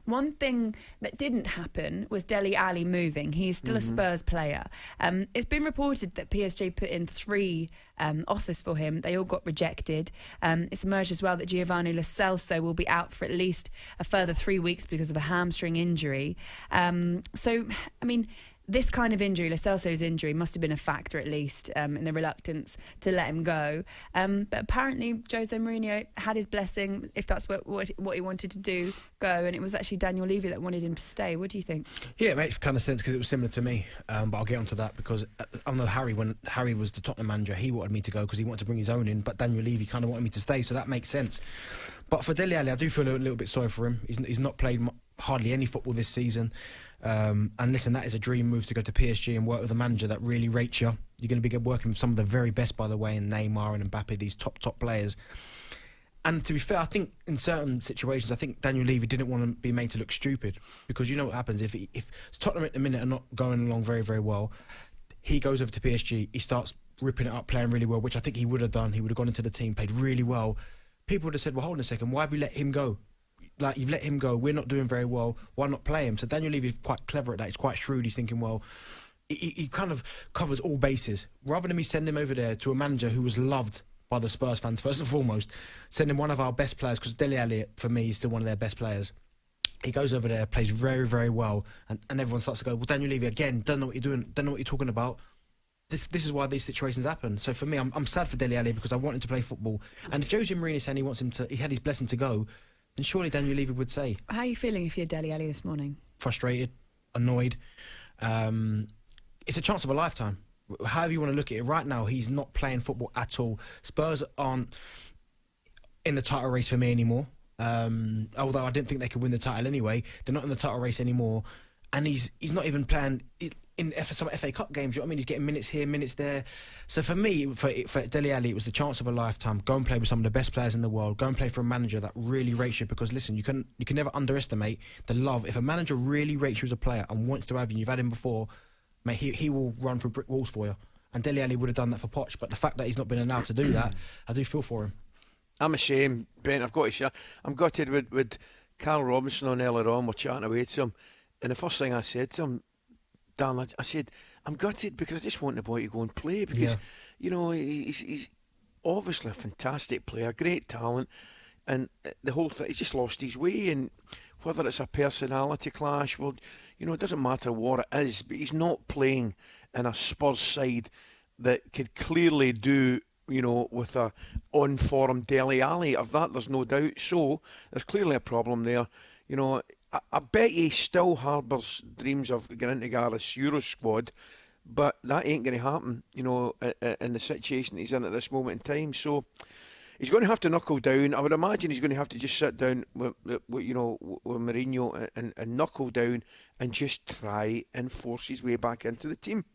One thing that didn't happen was Dele Alli moving. He's still a Spurs player. It's been reported that PSG put in 3 offers for him. They all got rejected. It's emerged as well that Giovanni Lo Celso will be out for at least a further 3 weeks because of a hamstring injury. This kind of injury, Lo Celso's injury, must have been a factor at least in the reluctance to let him go. But apparently Jose Mourinho had his blessing, if that's what he wanted to do, go. And it was actually Daniel Levy that wanted him to stay. What do you think? Yeah, it makes kind of sense because it was similar to me. But I'll get onto that because I know when Harry was the Tottenham manager, he wanted me to go because he wanted to bring his own in. But Daniel Levy kind of wanted me to stay, so that makes sense. But for Dele Alli, I do feel a little bit sorry for him. He's not played hardly any football this season. And listen, that is a dream move to go to PSG and work with a manager that really rates you. You're going to be working with some of the very best, by the way, in Neymar and Mbappe, these top players. And to be fair, I think in certain situations, I think Daniel Levy didn't want to be made to look stupid because you know what happens if Tottenham at the minute are not going along very, very well. He goes over to PSG, he starts ripping it up, playing really well, which I think he would have done. He would have gone into the team, played really well. People would have said, well, hold on a second, why have we let him go? Like, you've let him go, we're not doing very well, why not play him? So Daniel Levy is quite clever at that, he's quite shrewd, he's thinking, well, he kind of covers all bases. Rather than me send him over there to a manager who was loved by the Spurs fans, first and foremost, send him one of our best players, because Dele Alli, for me, is still one of their best players. He goes over there, plays very, very well, and everyone starts to go, well, Daniel Levy, again, don't know what you're doing, don't know what you're talking about. This is why these situations happen. So for me, I'm sad for Dele Alli because I want him to play football. And if Jose Mourinho is saying he had his blessing to go, then surely Daniel Levy would say. How are you feeling if you're Dele Alli this morning? Frustrated, annoyed. It's a chance of a lifetime. However you want to look at it, right now he's not playing football at all. Spurs aren't in the title race for me anymore. Although I didn't think they could win the title anyway. They're not in the title race anymore. And he's not even playing in some FA Cup games, you know what I mean? He's getting minutes here, minutes there. So for me, for Dele Alli, it was the chance of a lifetime. Go and play with some of the best players in the world. Go and play for a manager that really rates you. Because listen, you can never underestimate the love. If a manager really rates you as a player and wants to have you, and you've had him before, mate, he will run through brick walls for you. And Dele Alli would have done that for Poch. But the fact that he's not been allowed to do that, I do feel for him. I'm ashamed, Bent. I've got to share. I'm gutted with Carl Robinson on earlier on. We're chatting away to him. And the first thing I said to him, Dan, I said, I'm gutted because I just want the boy to go and play because, you know, he's obviously a fantastic player, great talent, and the whole thing, he's just lost his way. And whether it's a personality clash, well, you know, it doesn't matter what it is, but he's not playing in a Spurs side that could clearly do, you know, with a on-form Dele Alli. Of that, there's no doubt. So there's clearly a problem there. You know, I bet he still harbours dreams of getting into Gareth's Euro squad, but that ain't going to happen, you know, in the situation he's in at this moment in time. So he's going to have to knuckle down. I would imagine he's going to have to just sit down with Mourinho and knuckle down and just try and force his way back into the team.